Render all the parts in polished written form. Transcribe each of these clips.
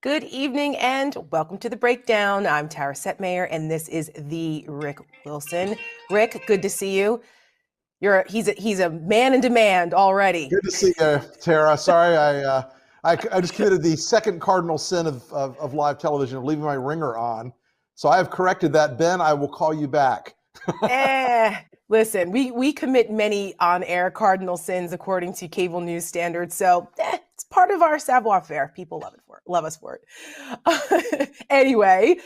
Good evening and welcome to The Breakdown. I'm Tara Setmayer and this is the Rick Wilson. Rick, good to see you. He's a man in demand already. Good to see you, Tara. Sorry, I just committed the second cardinal sin of live television of leaving my ringer on. So I have corrected that. Ben, I will call you back. Listen, we commit many on-air cardinal sins according to cable news standards. So it's part of our savoir-faire. People love us for it. Anyway,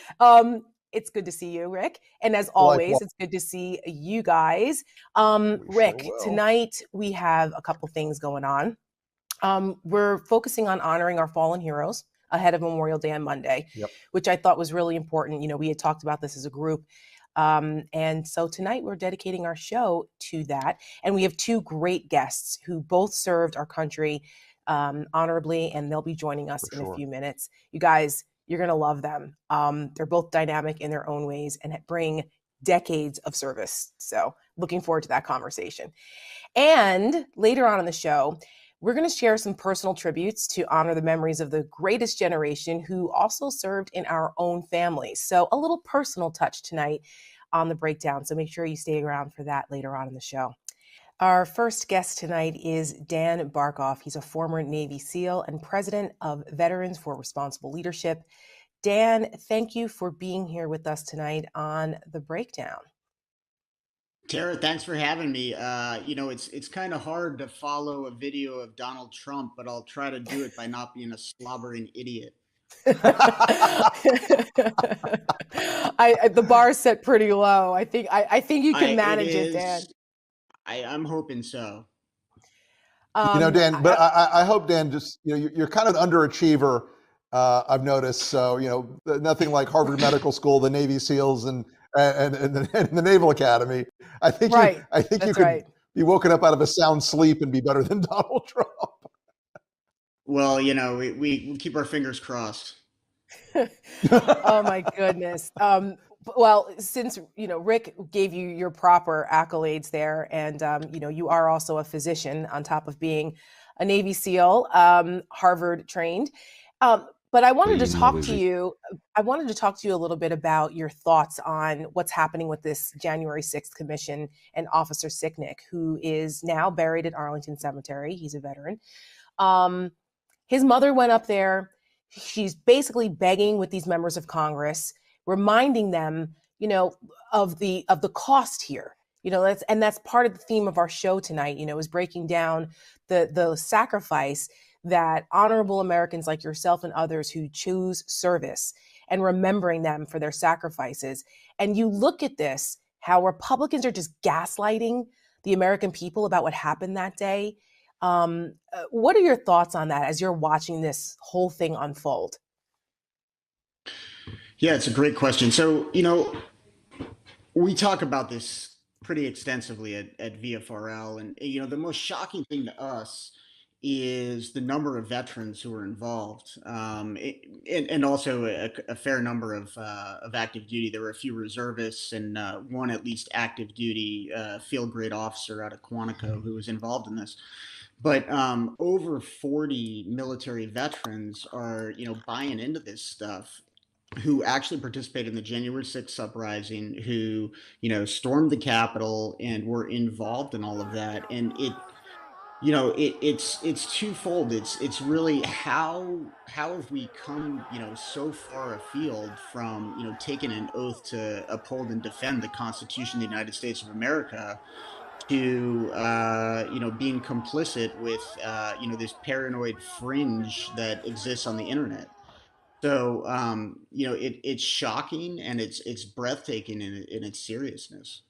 it's good to see you, Rick. And as always, it's good to see you guys. Rick, tonight we have a couple things going on. We're focusing on honoring our fallen heroes ahead of Memorial Day on Monday, which I thought was really important. You know, we had talked about this as a group. And so tonight we're dedicating our show to that. And we have two great guests who both served our country honorably, and they'll be joining us in a few minutes. You guys, you're going to love them. They're both dynamic in their own ways and bring decades of service. So looking forward to that conversation. And later on in the show, we're going to share some personal tributes to honor the memories of the greatest generation who also served in our own families. So a little personal touch tonight on The Breakdown. So make sure you stay around for that later on in the show. Our first guest tonight is Dan Barkhuff. He's a former Navy SEAL and president of Veterans for Responsible Leadership. Dan, thank you for being here with us tonight on The Breakdown. Tara, thanks for having me. You know, it's kind of hard to follow a video of Donald Trump, but I'll try to do it by not being a slobbering idiot. The bar is set pretty low. I think you can manage it, Dan. I'm hoping so. You know, Dan, but I hope, Dan, just, you know, you're kind of an underachiever, I've noticed. So, you know, nothing like Harvard Medical School, the Navy SEALs, and the Naval Academy. I think you could be woken up out of a sound sleep and be better than Donald Trump. Well, you know, we keep our fingers crossed. Oh my goodness. Well, since, you know, Rick gave you your proper accolades there, and, you know, you are also a physician on top of being a Navy SEAL, Harvard trained. But I wanted to talk to you. I wanted to talk to you a little bit about your thoughts on what's happening with this January 6th commission and Officer Sicknick, who is now buried at Arlington Cemetery. He's a veteran. His mother went up there. She's basically begging with these members of Congress, reminding them, you know, of the cost here. You know, that's part of the theme of our show tonight, you know, is breaking down the sacrifice that honorable Americans like yourself and others who choose service, and remembering them for their sacrifices. And you look at this, how Republicans are just gaslighting the American people about what happened that day. What are your thoughts on that as you're watching this whole thing unfold? Yeah, it's a great question. So, you know, we talk about this pretty extensively at VFRL. And, you know, the most shocking thing to us is the number of veterans who were involved, and also a fair number of active duty. There were a few reservists and one at least active duty field grade officer out of Quantico who was involved in this. But over 40 military veterans are, you know, buying into this stuff, who actually participated in the January 6th uprising, who, you know, stormed the Capitol and were involved in all of that. And it's twofold. It's really how have we come, you know, so far afield from, you know, taking an oath to uphold and defend the Constitution of the United States of America to, you know, being complicit with, you know, this paranoid fringe that exists on the internet. So, you know, it's shocking, and it's breathtaking in its seriousness.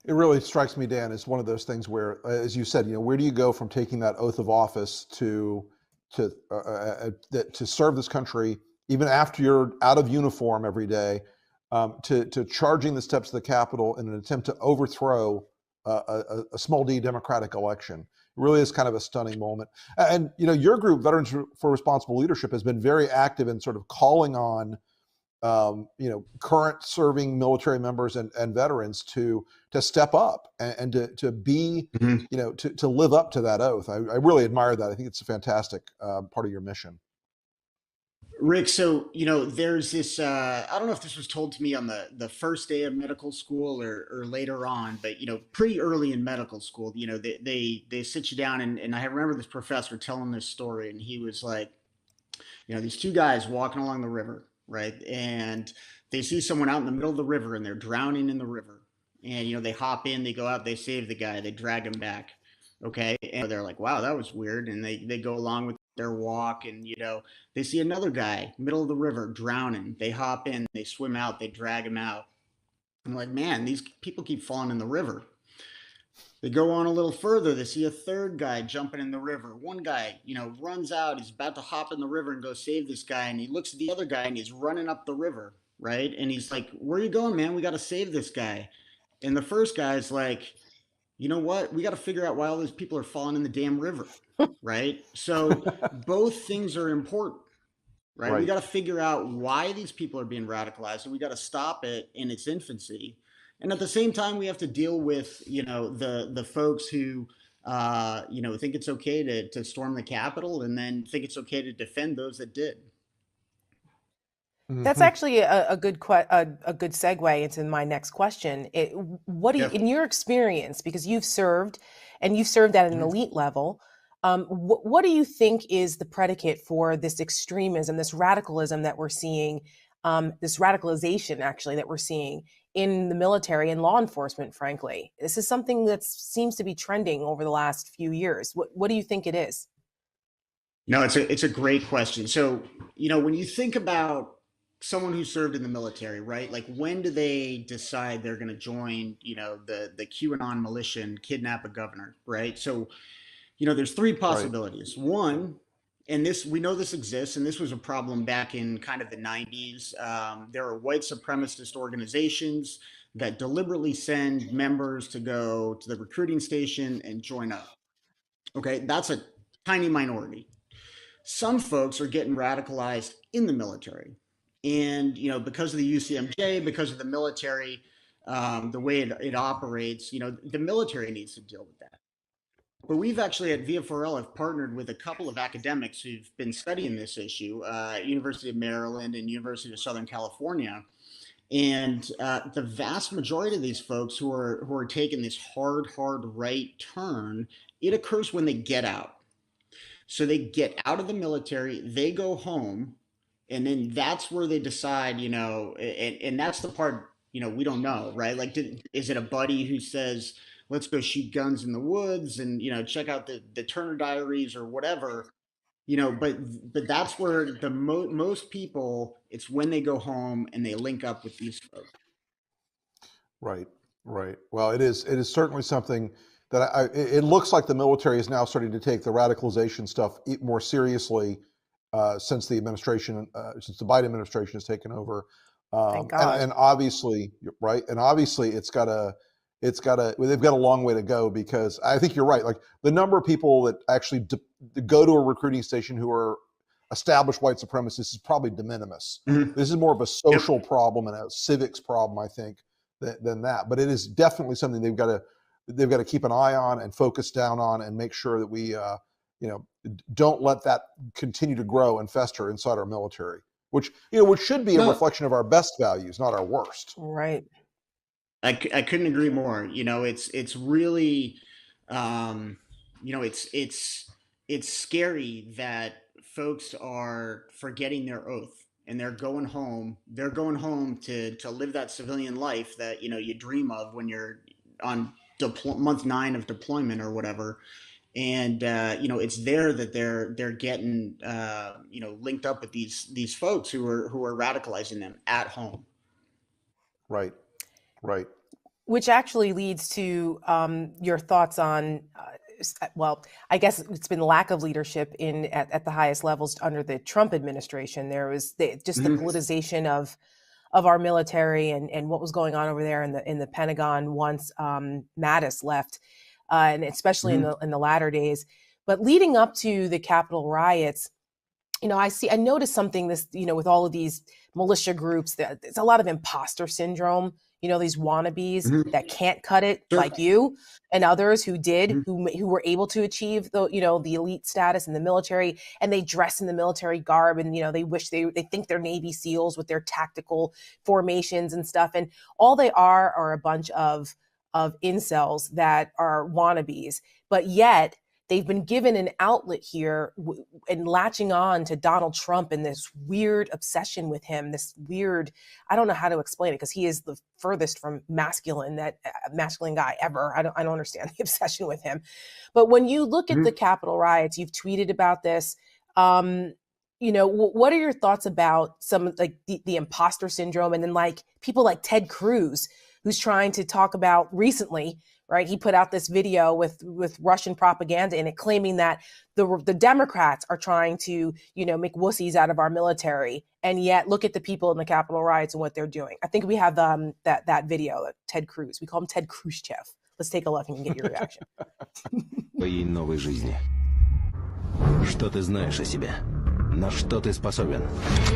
It really strikes me, Dan, as one of those things where, as you said, you know, where do you go from taking that oath of office to serve this country, even after you're out of uniform every day, to charging the steps of the Capitol in an attempt to overthrow a small d democratic election. It really is kind of a stunning moment. And your group, Veterans for Responsible Leadership, has been very active in sort of calling on current serving military members and veterans to step up and to be, to live up to that oath. I really admire that. I think it's a fantastic part of your mission. Rick, so, there's this, I don't know if this was told to me on the first day of medical school or later on, but, pretty early in medical school, they sit you down and I remember this professor telling this story, and he was like, these two guys walking along the river, right? And they see someone out in the middle of the river and they're drowning in the river. And, they hop in, they go out, they save the guy, they drag him back. Okay. And they're like, wow, that was weird. And they go along with their walk and, they see another guy, middle of the river, drowning. They hop in, they swim out, they drag him out. I'm like, man, these people keep falling in the river. They go on a little further. They see a third guy jumping in the river. One guy, runs out. He's about to hop in the river and go save this guy. And he looks at the other guy and he's running up the river, right? And he's like, where are you going, man? We got to save this guy. And the first guy's like, you know what? We got to figure out why all these people are falling in the damn river, right? So both things are important, right? We got to figure out why these people are being radicalized, and we got to stop it in its infancy. And at the same time, we have to deal with, the folks who, think it's okay to storm the Capitol and then think it's okay to defend those that did. That's actually a good segue into my next question. What do you, in your experience, because you've served at an elite level, what do you think is the predicate for this extremism, this radicalism that we're seeing, this radicalization actually that we're seeing in the military and law enforcement? Frankly, this is something that seems to be trending over the last few years. What do you think it is? No, it's a great question. So, when you think about someone who served in the military, right? Like, when do they decide they're going to join, the QAnon militia and kidnap a governor, right? So, there's three possibilities. Right. One, and we know this exists, and this was a problem back in kind of the 90s. There are white supremacist organizations that deliberately send members to go to the recruiting station and join up. Okay, that's a tiny minority. Some folks are getting radicalized in the military. And, because of the UCMJ, because of the military, the way it operates, the military needs to deal with that. But we've actually at VF4L have partnered with a couple of academics who've been studying this issue, University of Maryland and University of Southern California. And the vast majority of these folks who are taking this hard right turn, it occurs when they get out. So they get out of the military, they go home, and then that's where they decide, and that's the part, we don't know, right? Like, is it a buddy who says, let's go shoot guns in the woods and, check out the Turner Diaries or whatever, but that's where the most people, it's when they go home and they link up with these folks. Right. Well, it is certainly something that it looks like the military is now starting to take the radicalization stuff more seriously since the Biden administration has taken over. Thank God. And obviously, right. And obviously they've got a long way to go, because I think you're right. Like, the number of people that actually go to a recruiting station who are established white supremacists is probably de minimis. Mm-hmm. This is more of a social problem and a civics problem, I think, than that. But it is definitely something they've got to keep an eye on and focus down on, and make sure that we, don't let that continue to grow and fester inside our military, which should be a reflection of our best values, not our worst. Right. I couldn't agree more. It's really, it's scary that folks are forgetting their oath and they're going home. They're going home to live that civilian life that, you dream of when you're on month 9 of deployment or whatever. And, it's there that they're getting, linked up with these folks who are radicalizing them at home. Right. Which actually leads to your thoughts on, I guess it's been lack of leadership at the highest levels under the Trump administration. There was the politicization of our military and what was going on over there in the Pentagon once Mattis left, and especially in the latter days. But leading up to the Capitol riots, I noticed something with all of these militia groups, that it's a lot of imposter syndrome. These wannabes that can't cut it, like you and others who did, who were able to achieve the elite status in the military, and they dress in the military garb, and they think they're Navy SEALs with their tactical formations and stuff, and all they are a bunch of incels that are wannabes, but yet they've been given an outlet here and latching on to Donald Trump and this weird obsession with him, I don't know how to explain it, because he is the furthest from masculine guy ever. I don't understand the obsession with him. But when you look at the Capitol riots, you've tweeted about this. What are your thoughts about some like the imposter syndrome, and then like people like Ted Cruz, who's trying to talk about recently, right? He put out this video with Russian propaganda in it, claiming that the Democrats are trying to, make wussies out of our military. And yet look at the people in the Capitol riots and what they're doing. I think we have that video, Ted Cruz. We call him Ted Khrushchev. Let's take a look and get your reaction. Твоей новой жизни. Что ты знаешь о себе? На что ты способен?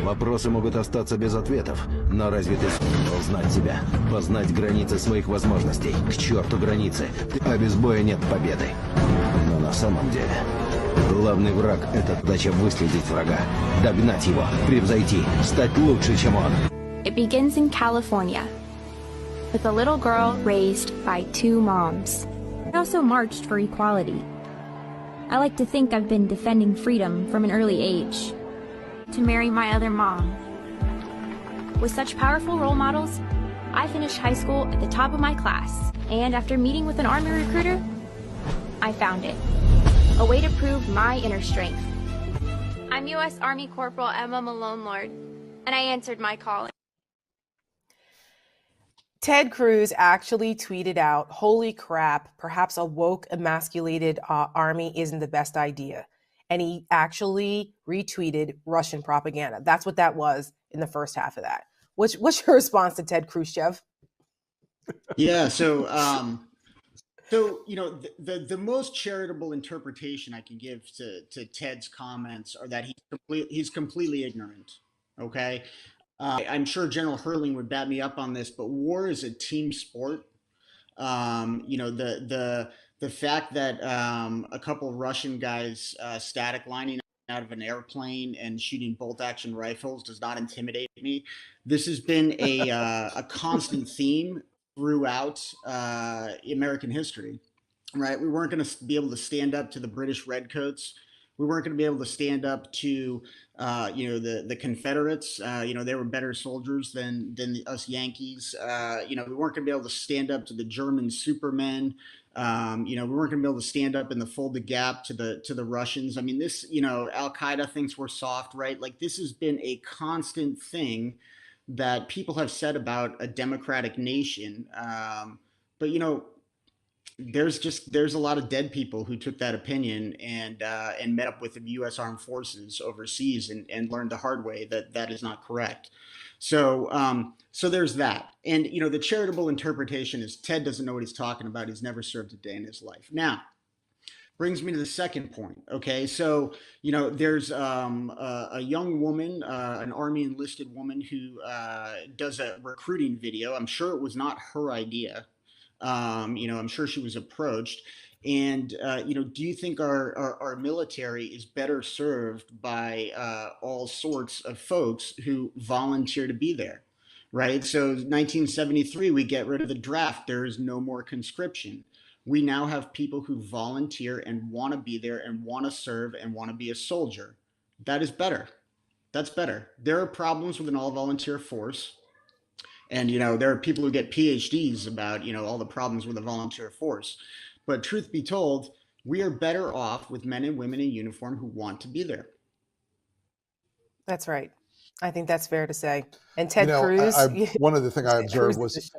Вопросы могут остаться без ответов, но разве ты сумел знать себя? Познать границы своих возможностей? К черту границы, а без боя нет победы. Но на самом деле, главный враг — это задача выследить врага, догнать его, превзойти, стать лучше, чем он. It begins in California, with a little girl raised by two moms. I also marched for equality. I like to think I've been defending freedom from an early age. To marry my other mom. With such powerful role models, I finished high school at the top of my class, and after meeting with an Army recruiter, I found it. A way to prove my inner strength. I'm U.S. Army Corporal Emma Malone Lord, and I answered my calling. Ted Cruz actually tweeted out, "Holy crap, perhaps a woke, emasculated army isn't the best idea." And he actually retweeted Russian propaganda. That's what that was in the first half of that. What's your response to Ted Khrushchev? Yeah, so the most charitable interpretation I can give to Ted's comments are that he's completely ignorant. Okay. I'm sure General Hertling would back me up on this, but war is a team sport. The fact that a couple Russian guys static lining out of an airplane and shooting bolt action rifles does not intimidate me. This has been a constant theme throughout American history, right? We weren't going to be able to stand up to the British redcoats. We weren't going to be able to stand up to, the Confederates. They were better soldiers than us Yankees. We weren't going to be able to stand up to the German supermen. We weren't going to be able to stand up in the Fulda Gap to the Russians. I mean, this, Al Qaeda thinks we're soft, right? Like, this has been a constant thing that people have said about a democratic nation. But there's a lot of dead people who took that opinion and met up with the U.S. Armed Forces overseas and learned the hard way that is not correct. So there's that. And, the charitable interpretation is Ted doesn't know what he's talking about. He's never served a day in his life. Now, brings me to the second point. Okay. So, there's a young woman, an Army enlisted woman who does a recruiting video. I'm sure it was not her idea. I'm sure she was approached. And, do you think our military is better served by all sorts of folks who volunteer to be there? Right. So 1973, we get rid of the draft. There is no more conscription. We now have people who volunteer and want to be there and want to serve and want to be a soldier. That is better. That's better. There are problems with an all-volunteer force. And, there are people who get PhDs about, all the problems with the volunteer force. But truth be told, we are better off with men and women in uniform who want to be there. That's right. I think that's fair to say. And Ted Cruz. One of the things I observed was,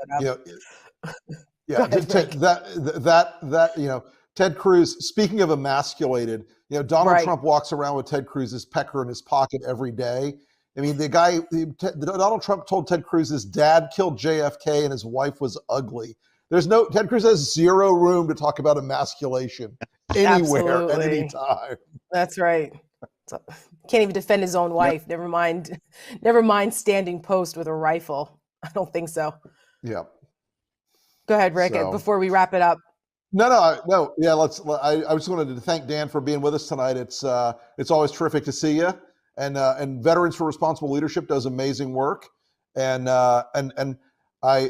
Ted Cruz, speaking of emasculated, Donald Trump walks around with Ted Cruz's pecker in his pocket every day. I mean, Donald Trump told Ted Cruz his dad killed JFK and his wife was ugly. Ted Cruz has zero room to talk about emasculation anywhere at any time. That's right. So, can't even defend his own wife. Yep. Never mind standing post with a rifle. I don't think so. Yeah. Go ahead, Rick, before we wrap it up. No. Yeah, I just wanted to thank Dan for being with us tonight. It's always terrific to see you. And Veterans for Responsible Leadership does amazing work. And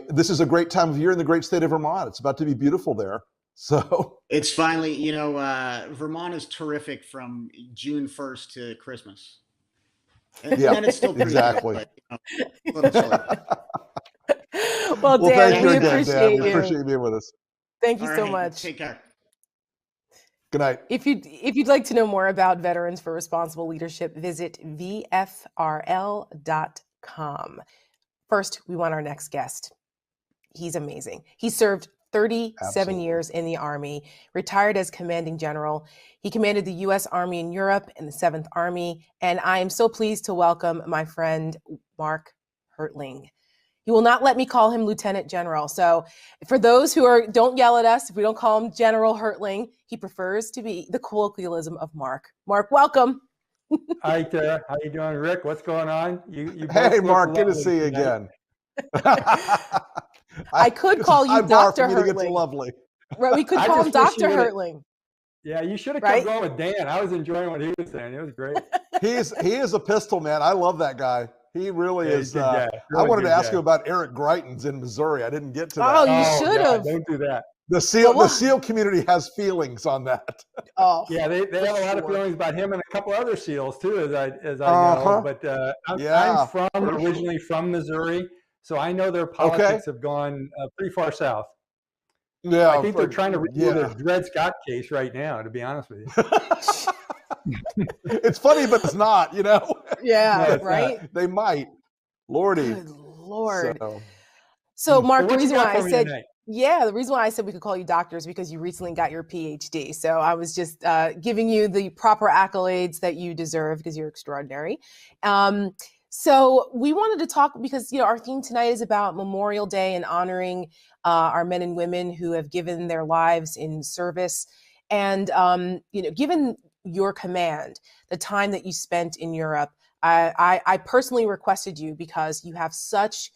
this is a great time of year in the great state of Vermont. It's about to be beautiful there. So it's finally, Vermont is terrific from June 1st to Christmas. And then it's still pretty exactly. Good, Well, Dan, thank you we again, Dan. you. We appreciate you being with us. Thank you so much. Take care. Good night. If you'd like to know more about Veterans for Responsible Leadership, visit VFRL.com. First, we want our next guest. He's amazing. He served 37 years in the Army, retired as commanding general. He commanded the U.S. Army in Europe and the 7th Army. And I am so pleased to welcome my friend, Mark Hertling. He will not let me call him Lieutenant General. So for those who don't yell at us if we don't call him General Hertling, he prefers to be the colloquialism of Mark. Mark, welcome. Hi, Tara. How you doing, Rick? What's going on? Hey, Mark. Good to see you again. I could call you Dr. Hertling. Lovely. Right, we could call him Dr. Hertling. Yeah, you should have kept going with Dan. I was enjoying what he was saying. It was great. He is a pistol man. I love that guy. He really is. Really I wanted to ask you about Eric Greitens in Missouri. I didn't get to that. Oh, you should have. Don't do that. The SEAL community has feelings on that. Oh, yeah, they have a lot of feelings about him and a couple other SEALs too, as I know. But I'm originally from Missouri, so I know their politics have gone pretty far south. Yeah, I think they're trying to redo the Dred Scott case right now, to be honest with you. It's funny, but it's not, Yeah, no, right? Not. They might. Lordy. Good Lord. So Mark, the reason why I said we could call you doctor is because you recently got your PhD. So I was just giving you the proper accolades that you deserve because you're extraordinary. So we wanted to talk because, our theme tonight is about Memorial Day and honoring our men and women who have given their lives in service. And, given your command, the time that you spent in Europe, I personally requested you because you have such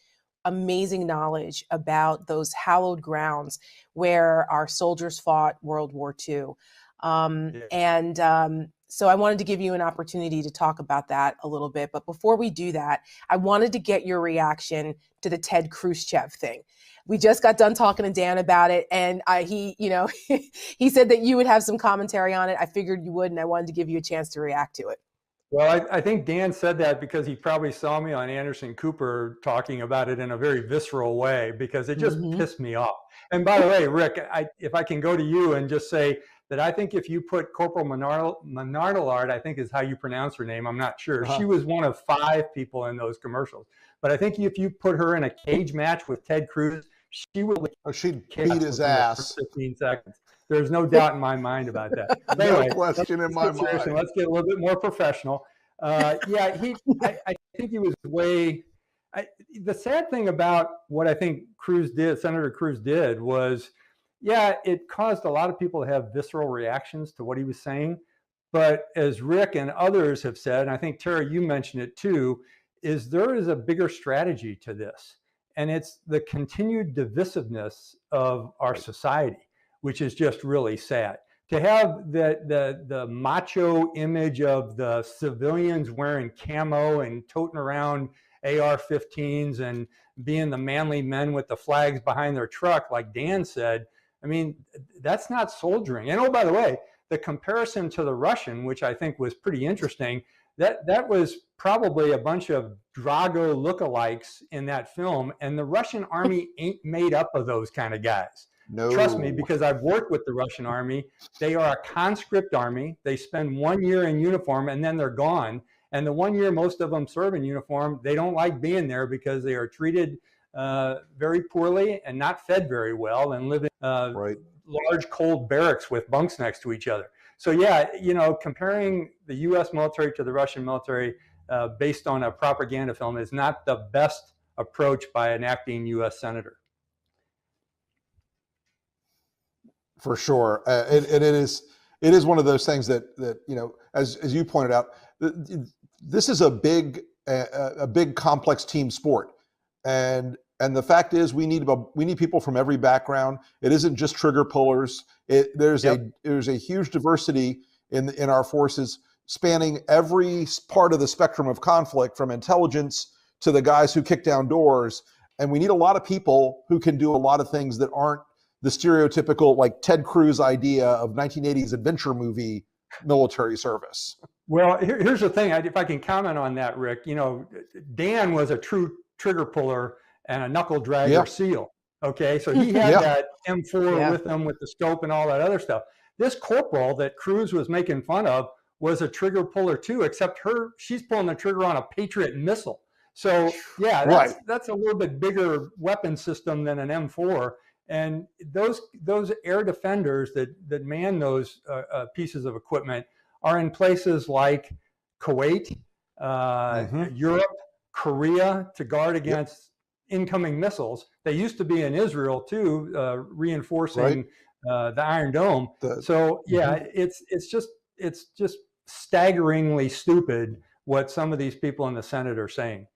amazing knowledge about those hallowed grounds where our soldiers fought World War II. So I wanted to give you an opportunity to talk about that a little bit. But before we do that, I wanted to get your reaction to the Ted Khrushchev thing. We just got done talking to Dan about it, and he said that you would have some commentary on it. I figured you would, and I wanted to give you a chance to react to it. Well, I think Dan said that because he probably saw me on Anderson Cooper talking about it in a very visceral way, because it just pissed me off. And by the way, Rick, if I can go to you and just say that I think if you put Corporal Menardillard, I think is how you pronounce her name, I'm not sure. She was one of 5 people in those commercials. But I think if you put her in a cage match with Ted Cruz, she would she'd beat his ass. 15 seconds. There's no doubt in my mind about that. Anyway, no question in my mind. Let's get a little bit more professional. I think he was way. The sad thing about what I think Senator Cruz did was, it caused a lot of people to have visceral reactions to what he was saying. But as Rick and others have said, and I think Tara, you mentioned it too, is there is a bigger strategy to this. And it's the continued divisiveness of our society, which is just really sad. To have the macho image of the civilians wearing camo and toting around AR-15s and being the manly men with the flags behind their truck, like Dan said, I mean, that's not soldiering. And oh, by the way, the comparison to the Russian, which I think was pretty interesting, that was probably a bunch of Drago lookalikes in that film. And the Russian army ain't made up of those kind of guys. No. Trust me, because I've worked with the Russian army. They are a conscript army. They spend 1 year in uniform and then they're gone. And the 1 year most of them serve in uniform, they don't like being there because they are treated very poorly and not fed very well and live in large cold barracks with bunks next to each other. So comparing the U.S. military to the Russian military, based on a propaganda film is not the best approach by an acting U.S. senator. For sure, and it is one of those things that you know, as you pointed out, this is a big complex team sport, and the fact is we need people from every background. It isn't just trigger pullers. There's a huge diversity in our forces, spanning every part of the spectrum of conflict, from intelligence to the guys who kick down doors, and we need a lot of people who can do a lot of things that aren't the stereotypical, like, Ted Cruz idea of 1980s adventure movie military service. Well, here's the thing. If I can comment on that, Rick, you know, Dan was a true trigger puller and a knuckle dragger SEAL. Okay, so he had that M4 with him with the scope and all that other stuff. This corporal that Cruz was making fun of was a trigger puller too, except she's pulling the trigger on a Patriot missile. So yeah, that's a little bit bigger weapon system than an M4. And those air defenders that man those pieces of equipment are in places like Kuwait, Europe, Korea, to guard against incoming missiles. They used to be in Israel too, reinforcing the Iron Dome. So yeah, it's just staggeringly stupid what some of these people in the Senate are saying.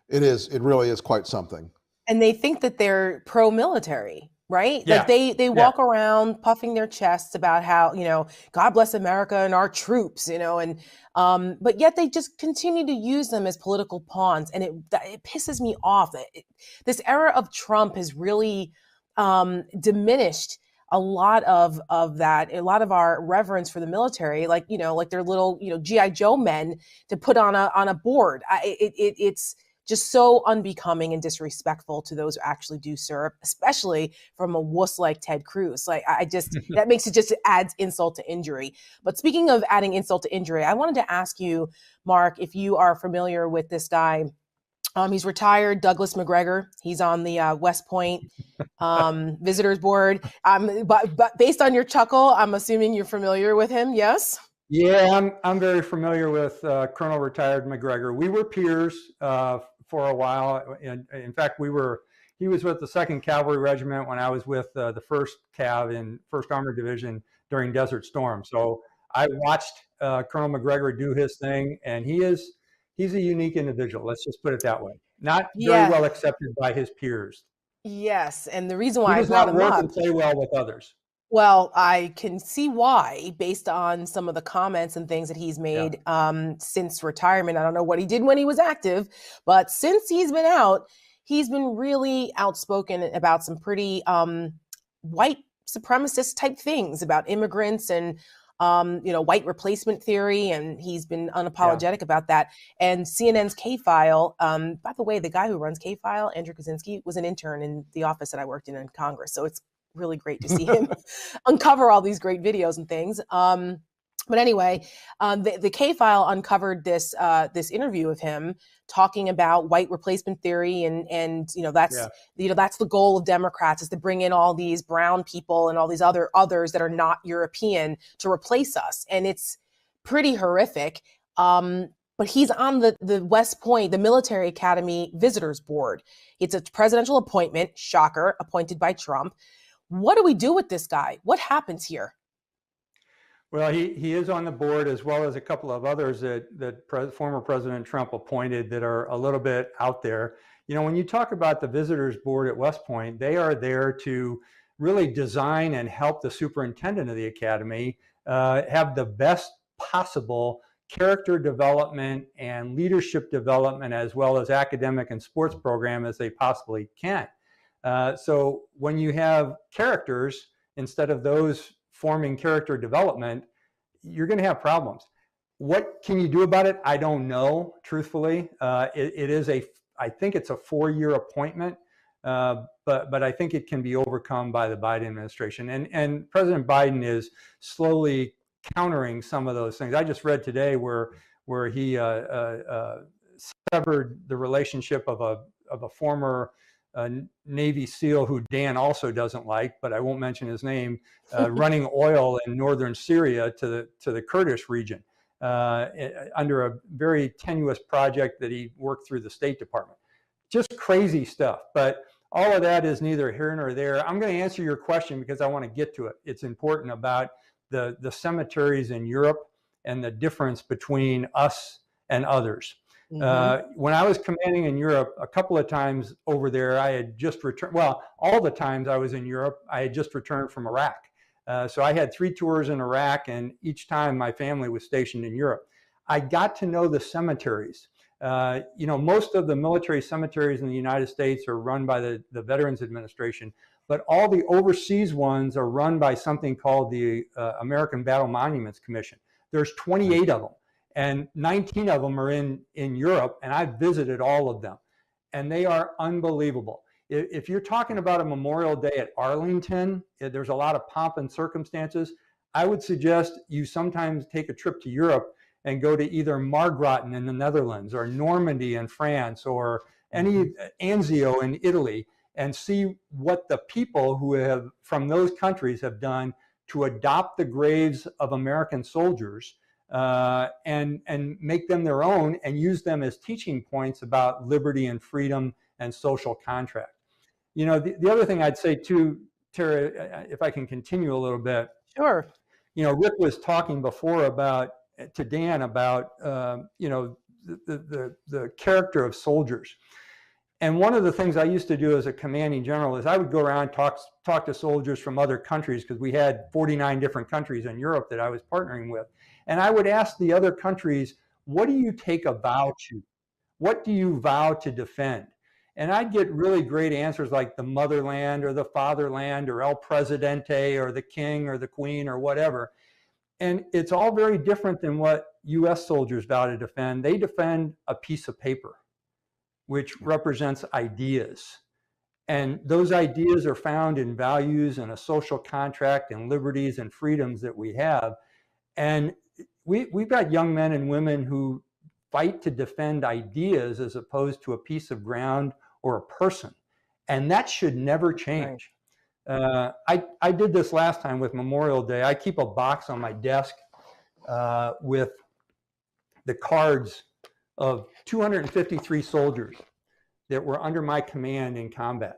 It is. It really is quite something. And they think that they're pro-military, right? Yeah. Like they walk around puffing their chests about how, you know, God bless America and our troops, you know, and but yet they just continue to use them as political pawns, and it pisses me off. This era of Trump has really diminished a lot of that, a lot of our reverence for the military, like, you know, like they're little, you know, G.I. Joe men to put on a board. It's just so unbecoming and disrespectful to those who actually do serve, especially from a wuss like Ted Cruz. Like, that makes it just adds insult to injury. But speaking of adding insult to injury, I wanted to ask you, Mark, if you are familiar with this guy. He's retired, Douglas McGregor. He's on the West Point visitors board. But based on your chuckle, I'm assuming you're familiar with him. Yes. Yeah, I'm very familiar with Colonel retired McGregor. We were peers for a while. And in fact, he was with the 2nd Cavalry Regiment when I was with the 1st Cav in 1st Armored Division during Desert Storm. So I watched Colonel McGregor do his thing, and he's a unique individual. Let's just put it that way. Not very well accepted by his peers. Yes, and the reason why I brought him up, he does not work and play well with others. Well, I can see why, based on some of the comments and things that he's made since retirement. I don't know what he did when he was active, but since he's been out, he's been really outspoken about some pretty white supremacist type things about immigrants and white replacement theory, and he's been unapologetic about that. And CNN's K-File, by the way, the guy who runs K-File, Andrew Kaczynski, was an intern in the office that I worked in Congress. So it's really great to see him uncover all these great videos and things. But anyway, the K-File uncovered this interview of him talking about white replacement theory, and that's the goal of Democrats, is to bring in all these brown people and all these others that are not European to replace us, and it's pretty horrific. But he's on the West Point, the Military Academy Visitors Board. It's a presidential appointment, shocker, appointed by Trump. What do we do with this guy? What happens here? Well, he is on the board, as well as a couple of others that former President Trump appointed that are a little bit out there. You know, when you talk about the visitors board at West Point, they are there to really design and help the superintendent of the academy have the best possible character development and leadership development, as well as academic and sports program as they possibly can. So when you have characters instead of those forming character development, you're going to have problems. What can you do about it? I don't know, truthfully. I think it's a 4-year appointment, but I think it can be overcome by the Biden administration. And President Biden is slowly countering some of those things. I just read today where he severed the relationship of a former Navy SEAL who Dan also doesn't like, but I won't mention his name, running oil in northern Syria to the Kurdish region. under a very tenuous project that he worked through the State Department. Just crazy stuff. But all of that is neither here nor there. I'm going to answer your question because I want to get to it. It's important about the cemeteries in Europe and the difference between us and others. When I was commanding in Europe, a couple of times over there, I had just returned. Well, all the times I was in Europe, I had just returned from Iraq. So I had 3 tours in Iraq, and each time my family was stationed in Europe. I got to know the cemeteries. Most of the military cemeteries in the United States are run by the Veterans Administration, but all the overseas ones are run by something called the American Battle Monuments Commission. There's 28 of them, and 19 of them are in Europe, and I've visited all of them, and they are unbelievable. If you're talking about a Memorial Day at Arlington, there's a lot of pomp and circumstances. I would suggest you sometimes take a trip to Europe and go to either Margraten in the Netherlands or Normandy in France or any Anzio in Italy and see what the people who have from those countries have done to adopt the graves of American soldiers and make them their own and use them as teaching points about liberty and freedom and social contract. The other thing I'd say too, Tara, if I can continue a little bit. Sure. Rick was talking before to Dan about, the character of soldiers. And one of the things I used to do as a commanding general is I would go around and talk to soldiers from other countries, because we had 49 different countries in Europe that I was partnering with. And I would ask the other countries, what do you take a vow to? What do you vow to defend? And I'd get really great answers like the motherland or the fatherland or El Presidente or the king or the queen or whatever. And it's all very different than what U.S. soldiers vow to defend. They defend a piece of paper, which represents ideas. And those ideas are found in values and a social contract and liberties and freedoms that we have. And we've got young men and women who fight to defend ideas as opposed to a piece of ground or a person. And that should never change. I did this last time with Memorial Day. I keep a box on my desk with the cards of 253 soldiers that were under my command in combat,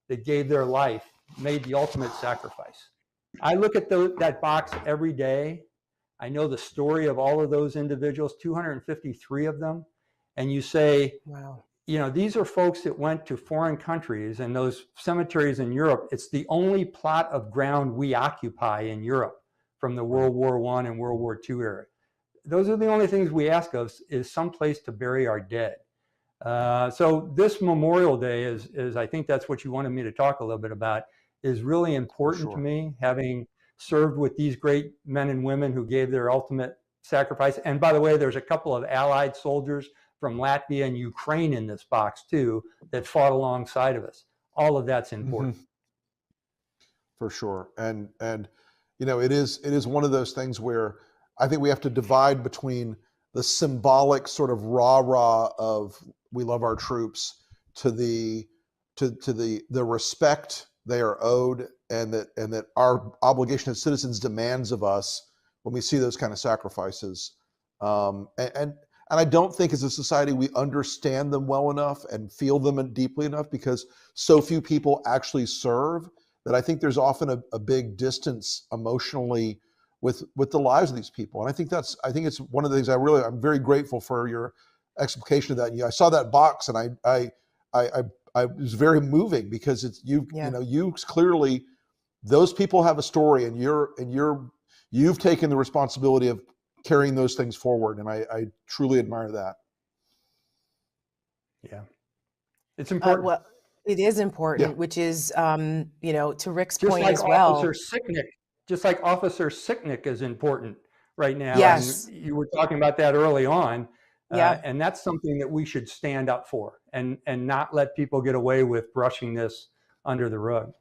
that gave their life, made the ultimate sacrifice. I look at that box every day. I know the story of all of those individuals, 253 of them. And you say, wow. These are folks that went to foreign countries, and those cemeteries in Europe, it's the only plot of ground we occupy in Europe from the World War I and World War II era. Those are the only things we ask of, is some place to bury our dead. So this Memorial Day is, I think that's what you wanted me to talk a little bit about, is really important to me, having served with these great men and women who gave their ultimate sacrifice. And by the way, there's a couple of Allied soldiers from Latvia and Ukraine in this box too, that fought alongside of us. All of that's important. For sure. And it is one of those things where I think we have to divide between the symbolic sort of rah-rah of we love our troops to the respect they are owed, and that our obligation as citizens demands of us when we see those kind of sacrifices. And I don't think as a society we understand them well enough and feel them deeply enough, because so few people actually serve, that I think there's often a big distance emotionally with the lives of these people. And I think it's one of the things I'm very grateful for your explication of that. I saw that box and I was very moving, because you clearly, those people have a story, and you've taken the responsibility of carrying those things forward. And I truly admire that. Yeah. It's important. Well, it is important, which is, to Rick's just point like as well. Just like Officer Sicknick is important right now. Yes. And you were talking about that early on. Yeah. And that's something that we should stand up for and not let people get away with brushing this under the rug.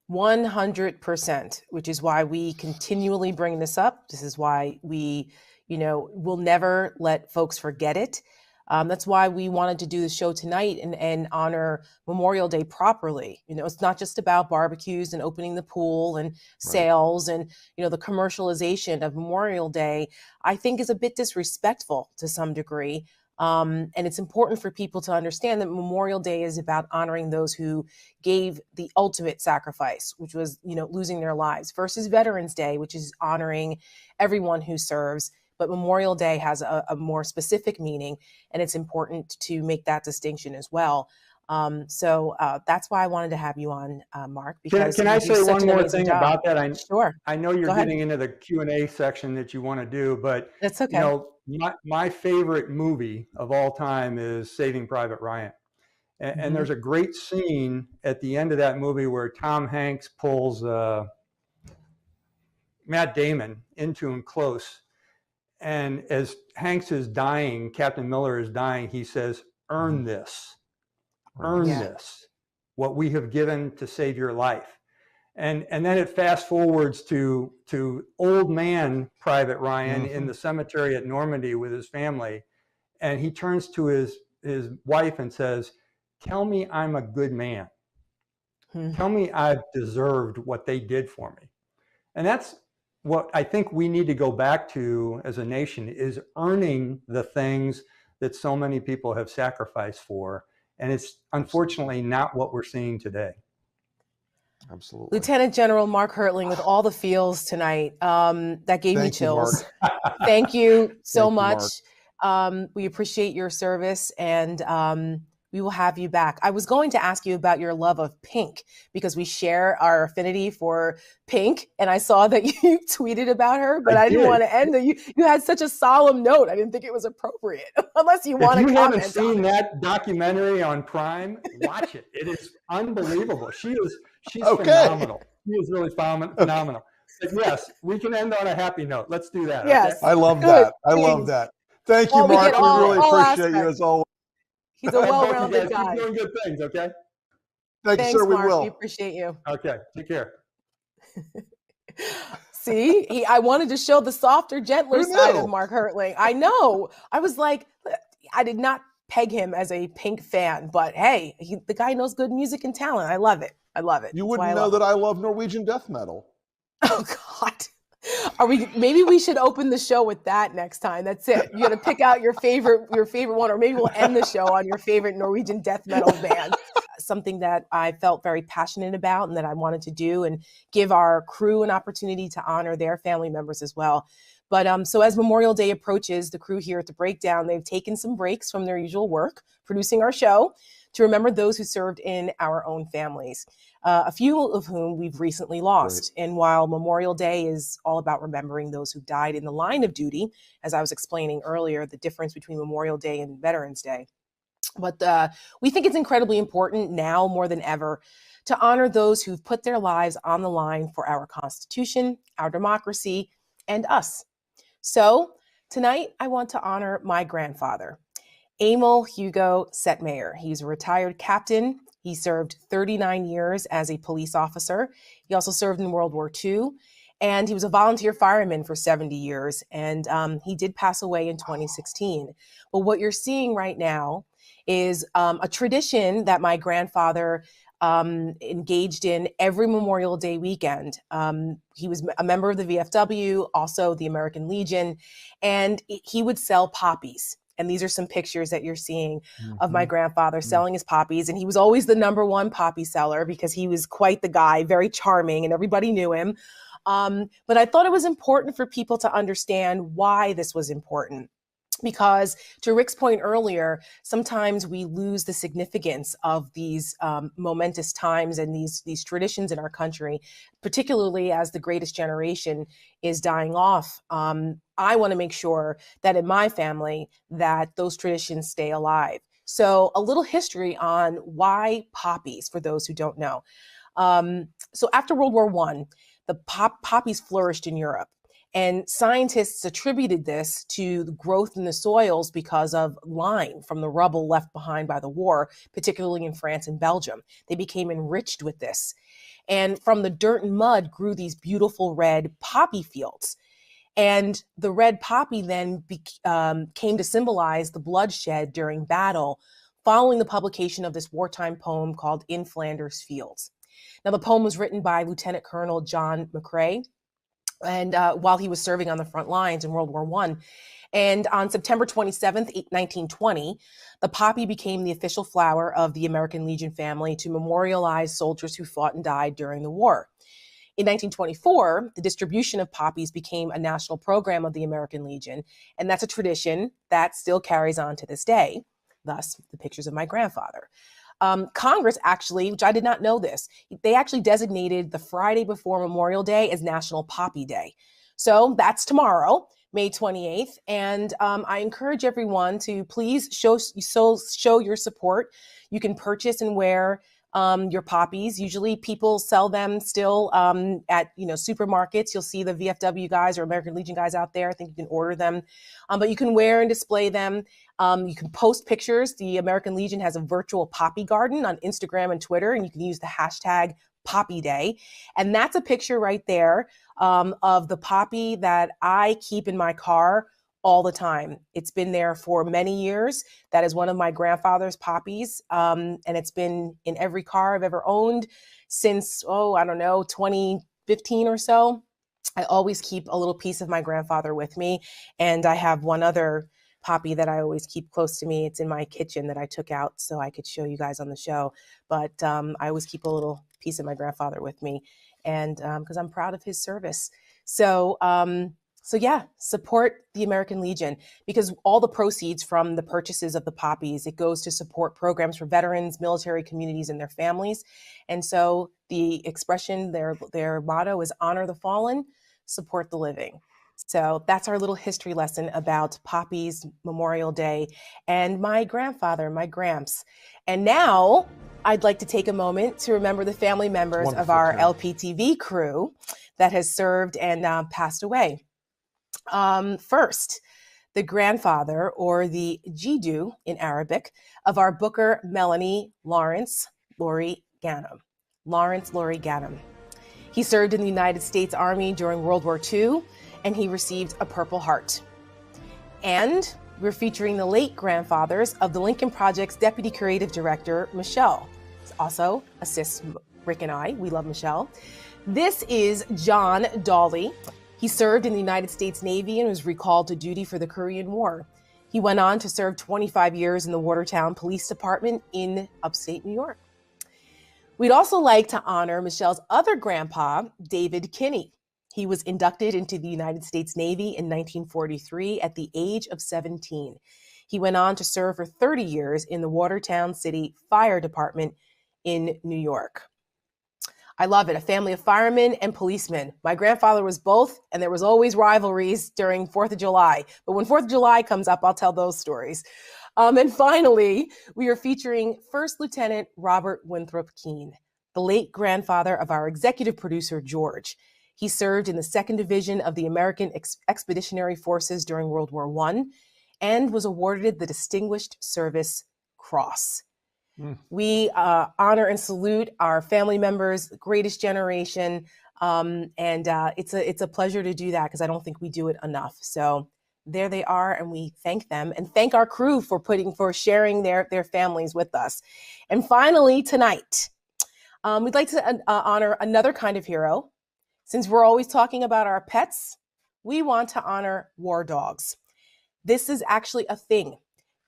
100%, which is why we continually bring this up. This is why we, will never let folks forget it. That's why we wanted to do the show tonight and honor Memorial Day properly. You know, it's not just about barbecues and opening the pool and sales and, you know, the commercialization of Memorial Day, I think is a bit disrespectful to some degree. And it's important for people to understand that Memorial Day is about honoring those who gave the ultimate sacrifice, which was, you know, losing their lives, versus Veterans Day, which is honoring everyone who serves. But Memorial Day has a more specific meaning, and it's important to make that distinction as well. So that's why I wanted to have you on, Mark. Because can I say one more thing about that? Sure. I know you're getting into the Q&A section that you want to do, but that's okay. You know, my favorite movie of all time is Saving Private Ryan. And there's a great scene at the end of that movie where Tom Hanks pulls Matt Damon into him close. And as Hanks is dying, Captain Miller is dying, he says, "Earn this. Earn this, what we have given to save your life." And then it fast forwards to old man Private Ryan in the cemetery at Normandy with his family. And he turns to his wife and says, "Tell me I'm a good man. Tell me I've deserved what they did for me." And that's what I think we need to go back to as a nation, is earning the things that so many people have sacrificed for. And it's unfortunately not what we're seeing today. Absolutely. Lieutenant General Mark Hertling, with all the feels tonight, that gave me chills. Thank you so much. We appreciate your service, and we will have you back. I was going to ask you about your love of pink, because we share our affinity for pink, and I saw that you tweeted about her, but I didn't want to end it. You had such a solemn note. I didn't think it was appropriate, unless you want to comment. If you haven't seen that documentary on Prime, watch it. It is unbelievable. She's phenomenal. She is really phenomenal. But yes, we can end on a happy note. Let's do that. Yes. Okay? I love that. I love that. Thank you, Mark. We really appreciate you as always. He's a well-rounded guy. Keep doing good things, okay? Thanks, sir. Mark. We will. We appreciate you. Okay, take care. See, I wanted to show the softer, gentler side of Mark Hertling. I know. I was like, I did not peg him as a Pink fan, but hey, the guy knows good music and talent. I love it. I love it. You wouldn't know that I love Norwegian death metal. Oh God. Maybe we should open the show with that next time. That's it. You got to pick out your favorite one, or maybe we'll end the show on your favorite Norwegian death metal band. Something that I felt very passionate about and that I wanted to do, and give our crew an opportunity to honor their family members as well. But so as Memorial Day approaches, the crew here at The Breakdown, they've taken some breaks from their usual work, producing our show, to remember those who served in our own families, a few of whom we've recently lost. Right. And while Memorial Day is all about remembering those who died in the line of duty, as I was explaining earlier, the difference between Memorial Day and Veterans Day, but we think it's incredibly important now more than ever to honor those who've put their lives on the line for our Constitution, our democracy, and us. So tonight, I want to honor my grandfather, Emil Hugo Setmayer. He's a retired captain. He served 39 years as a police officer. He also served in World War II, and he was a volunteer fireman for 70 years. And he did pass away in 2016. But what you're seeing right now is a tradition that my grandfather engaged in every Memorial Day weekend. He was a member of the VFW, also the American Legion, and he would sell poppies. And these are some pictures that you're seeing of my grandfather selling his poppies. And he was always the #1 poppy seller because he was quite the guy, very charming, and everybody knew him. But I thought it was important for people to understand why this was important. Because to Rick's point earlier, sometimes we lose the significance of these momentous times and these traditions in our country, particularly as the greatest generation is dying off. I want to make sure that in my family that those traditions stay alive. So a little history on why poppies, for those who don't know. So after World War I, the poppies flourished in Europe. And scientists attributed this to the growth in the soils because of lime from the rubble left behind by the war, particularly in France and Belgium. They became enriched with this. And from the dirt and mud grew these beautiful red poppy fields. And the red poppy then came to symbolize the bloodshed during battle following the publication of this wartime poem called In Flanders Fields. Now, the poem was written by Lieutenant Colonel John McCrae, and while he was serving on the front lines in World War I. And on September 27th, 1920, the poppy became the official flower of the American Legion family to memorialize soldiers who fought and died during the war. In 1924, the distribution of poppies became a national program of the American Legion, and that's a tradition that still carries on to this day, thus the pictures of my grandfather. Congress actually, which I did not know this, they actually designated the Friday before Memorial Day as National Poppy Day. So that's tomorrow, May 28th. And I encourage everyone to please show your support. You can purchase and wear your poppies. Usually people sell them still at supermarkets. You'll see the VFW guys or American Legion guys out there. I think you can order them, but you can wear and display them. You can post pictures. The American Legion has a virtual poppy garden on Instagram and Twitter, and you can use the hashtag Poppy Day. And that's a picture right there of the poppy that I keep in my car all the time. It's been there for many years. That is one of my grandfather's poppies. And it's been in every car I've ever owned since, 2015 or so. I always keep a little piece of my grandfather with me. And I have one other poppy that I always keep close to me. It's in my kitchen that I took out so I could show you guys on the show. But I always keep a little piece of my grandfather with me, and because I'm proud of his service. So yeah, support the American Legion, because all the proceeds from the purchases of the poppies, it goes to support programs for veterans, military communities, and their families. And so the expression, their motto is honor the fallen, support the living. So that's our little history lesson about poppies, Memorial Day, and my grandfather, my Gramps. And now I'd like to take a moment to remember the family members of our LPTV crew that has served and passed away. First, the grandfather, or the Jidu in Arabic, of our booker Melanie Lawrence Laurie Ganem. He served in the United States Army during World War II, and he received a Purple Heart. And we're featuring the late grandfathers of the Lincoln Project's Deputy Creative Director, Michelle. Also assists Rick and I. We love Michelle. This is John Dawley. He served in the United States Navy and was recalled to duty for the Korean War. He went on to serve 25 years in the Watertown Police Department in upstate New York. We'd also like to honor Michelle's other grandpa, David Kinney. He was inducted into the United States Navy in 1943 at the age of 17. He went on to serve for 30 years in the Watertown City Fire Department in New York. I love it. A family of firemen and policemen. My grandfather was both, and there was always rivalries during 4th of July. But when 4th of July comes up, I'll tell those stories. And finally, we are featuring First Lieutenant Robert Winthrop Keene, the late grandfather of our executive producer, George. He served in the 2nd Division of the American Expeditionary Forces during World War I and was awarded the Distinguished Service Cross. We honor and salute our family members, the greatest generation, and it's a pleasure to do that because I don't think we do it enough. So there they are, and we thank them and thank our crew for sharing their families with us. And finally, tonight, we'd like to honor another kind of hero. Since we're always talking about our pets, we want to honor war dogs. This is actually a thing.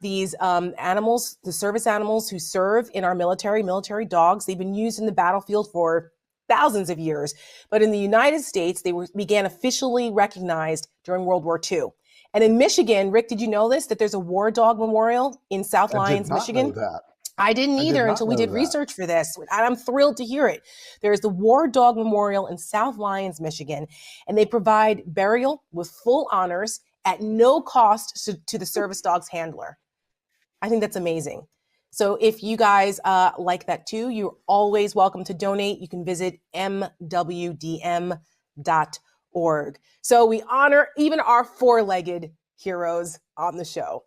These animals, the service animals who serve in our military dogs, they've been used in the battlefield for thousands of years. But in the United States, they began officially recognized during World War II. And in Michigan, Rick, did you know this, that there's a war dog memorial in South Lyons, Michigan? I did not know that. I didn't either until we did research for this. And I'm thrilled to hear it. There's the War Dog Memorial in South Lyons, Michigan, and they provide burial with full honors at no cost to the service dog's handler. I think that's amazing. So if you guys like that too, you're always welcome to donate. You can visit mwdm.org. So we honor even our four-legged heroes on the show.